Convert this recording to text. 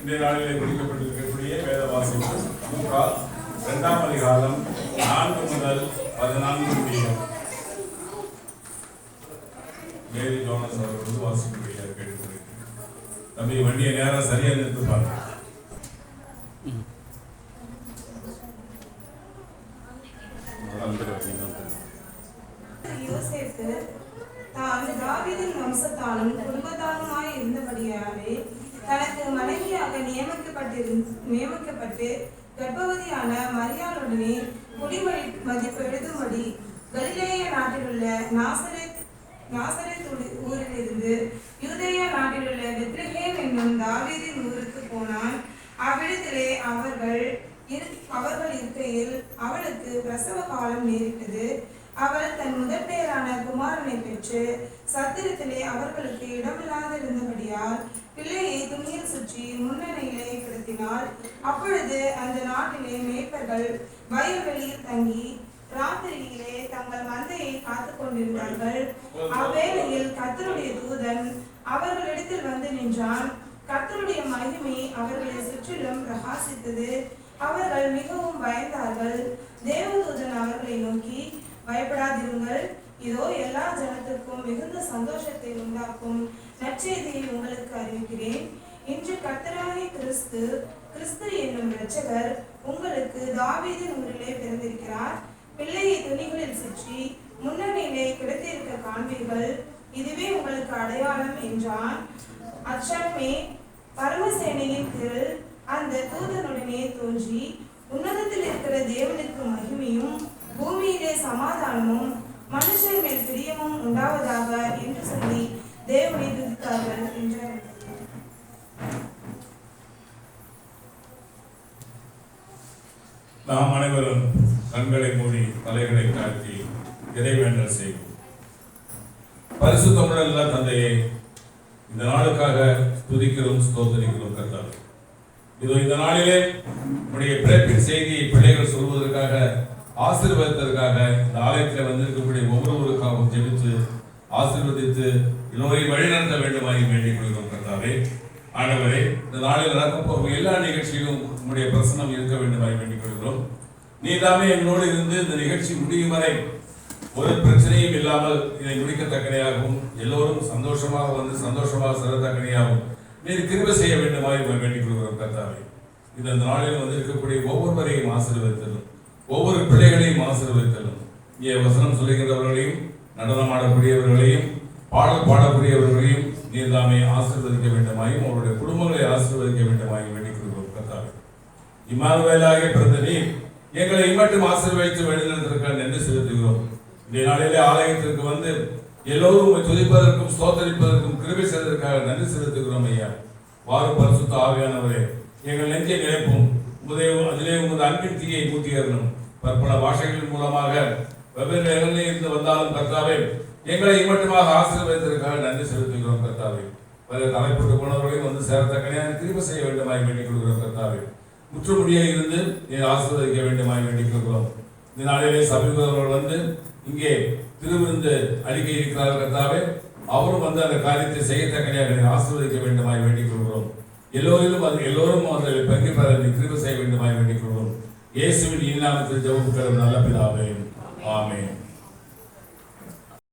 இந்த நாளிலே குறிக்கப்பட்டிருக்கக்கூடிய வேத வாசிப்பு லூக்கா 2ஆம் அதிகாரம் 4 முதல் 14 முடிய மேரி ஜோனஸ் அவர்கள் வாசிக்கும்படியாக கேட்டுக்கொள்கிறேன். தம்பி வண்டியை நேரம் சரியா நிறுத்துப்பாங்க. யோசேப்பு தான் தாவீதின் வம்சத்தாலும் குடும்பத்தாலுமாய் இருந்தபடியாலே தனக்கு மனைவியாக நியமிக்கப்பட்டு கர்ப்பவதியான மரியாளுடனே குடிமதிப்பு எழுதும்படி கலிலேய நாட்டிலுள்ள நாசரேத் ஊரிலிருந்து யூதேயா நாட்டிலுள்ள பெத்லகேம் என்னும் தாவீதின் ஊருக்கு போனான். அவ்விடத்திலே அவர்கள் இருக்கையில் அவளுக்கு பிரசவ காலம் நேரிட்டது. அவள் தன் முதற் பேரான குமாரனை பெற்று சத்திரத்திலே அவர்களுக்கு இடமில்லாது இருந்தபடியால் பிள்ளையை துணியில் சுற்றி முன்னணியிலே கிடத்தினாள். அப்பொழுது அந்த நாட்டிலே மேய்ப்பர்கள் வயல்வெளியில் தங்கி ராத்திரியிலே தங்கள் மந்தையை காத்து கொண்டிருந்தார்கள். அவ்வேளையில் கர்த்தருடைய தூதன் அவர்களிடத்தில் வந்து நின்றான். கர்த்தருடைய மகிமை அவர்களை சுற்றிலும் பிரகாசித்தது. அவர்கள் மிகவும் பயந்தார்கள். தேவதூதன் அவர்களை நோக்கி, பயப்படாதிருங்கள், இதோ எல்லா ஜனத்துக்கும் மிகுந்த சந்தோஷத்தை உண்டாக்கும் நற்செய்தியை உங்களுக்கு அறிவிக்கிறேன். இன்று கர்த்தராகிய கிறிஸ்து என்னும் இரட்சகர் உங்களுக்கு தாவீதின் ஊரிலே பிறந்திருக்கிறார். பிள்ளையை துணிகளில் சுற்றி முன்னணியிலே கிடத்திருக்க காண்பீர்கள். இதுவே உங்களுக்கு அடையாளம் என்றான். அச்சமே பரமசேனையின் திரள் அந்த தூதனுடனே தோன்றி, உன்னதத்தில் இருக்கிற தேவனுக்கு மகிமையும் பூமியிலே சமாதானமும் மனுஷர் மேல் பிரியமும் உண்டாவதாக என்று சொல்லி தேவனை துதித்தார்கள் என்றார். நாம் அனைவரும் கண்களை மூடி தலைகளை தாழ்த்தி இறைவேண்டல் செய்வோம். பரிசுத்தமுள்ள தந்தையை, இந்த நாளுக்காக துதிக்கிறோம், ஸ்தோத்திரிக்கிறோம் கர்த்தாவே. இதோ இந்த நாளிலே உடைய பிறப்பின் செய்தியை பிள்ளைகள் சொல்வதற்காக ஆசீர்வதித்ததற்காக இந்த ஆலயத்தில் வந்திருக்கக்கூடிய ஒவ்வொருவருக்காகவும் ஜெபித்து ஆசீர்வதித்து எல்லோரையும் வழிநடத்த வேண்டுமாய் வேண்டிக் கொள்கிறோம் கர்த்தாவே. ஆண்டவரே, இந்த நாளில் நடக்கப் போகும் எல்லா நிகழ்ச்சியிலும் உங்களுடைய பிரசன்னம் இருக்க வேண்டுமாய் வேண்டிக் கொள்கிறோம். நீதாமே எங்களோடு இருந்து இந்த நிகழ்ச்சி முடியும் வரை ஒரு பிரச்சனையும் இல்லாமல் இதை முடிக்கத்தக்கனையாகவும் எல்லோரும் சந்தோஷமாக வந்து சந்தோஷமாக செல்லத்தக்கனையாகவும் நீர் கிருபை செய்ய வேண்டுமாய் வேண்டிக் கொள்கிறோம் கர்த்தாவே. இந்த நாளில் வந்து இருக்கக்கூடிய ஒவ்வொருவரையும் ஆசீர்வதித்தலும், ஒவ்வொரு பிள்ளைகளையும் ஆசீர்வதித்தலும், இங்கே வசனம் சொல்லுகின்றவர்களையும் நடனம் ஆடக்கூடியவர்களையும் பாடல் பாடக்கூடியவர்களையும் நீர் தாமே ஆசீர்வதிக்க வேண்டுமாயும் அவருடைய குடும்பங்களை ஆசீர்வதிக்க வேண்டுமாயும் வேண்டிக் கொள்கிறோம் கர்த்தாவே. இம்மானுவேலாகிய பிறந்த நீர் எங்களை இம்மட்டும் ஆசீர்வதித்து வழிநடத்திற்காக நன்றி செலுத்துகிறோம். இந்த நாளிலே ஆலயத்திற்கு வந்து எல்லோரும் துதிப்பதற்கும் ஸ்தோத்தரிப்பதற்கும் கிருபை செய்வதற்காக நன்றி செலுத்துகிறோம் ஐயா. வாரும் பரிசுத்த ஆவியானவரே, எங்கள் நெஞ்சை நினைப்போம், அதிலே உமது அன்பின் தீயை மூட்டியறணும். பற்பல பாஷைகளின் மூலமாக வெவ்வேறு இடங்களில் இருந்து வந்தாலும் கர்த்தாவே, எங்களை இம்மட்டுமாக ஆசீர்வதித்ததற்காக நன்றி செலுத்துகிறோம் கர்த்தாவே. தலைப்பட்டு போனவர்களையும் வந்து சேரத்தக்கனையாக கிருபை செய்ய வேண்டுமாய் வேண்டிக் கொள்கிறோம் கர்த்தாவே. முற்றுமுடியாக இருந்து நீர் ஆசீர்வதிக்க வேண்டுமாய் வேண்டிக் கொள்கிறோம். இந்த நாளிலே சபைவர்கள் வந்து இங்கே திருவிருந்து அறிக்கை இருக்கிறார்கள் கர்த்தாவே. அவரும் வந்து அந்த காரியத்தை செய்யத்தக்கனையாக ஆசீர்வதிக்க வேண்டுமாய் வேண்டிக் கொள்கிறோம். எல்லோரும் அதில் பங்கு பெற கிருபை செய்ய வேண்டுமாய் வேண்டிக் கொள்கிறோம். இயேசுவின் இன்னாமத்தில் ஜெபம் நல்ல பிதாவே, ஆமென்.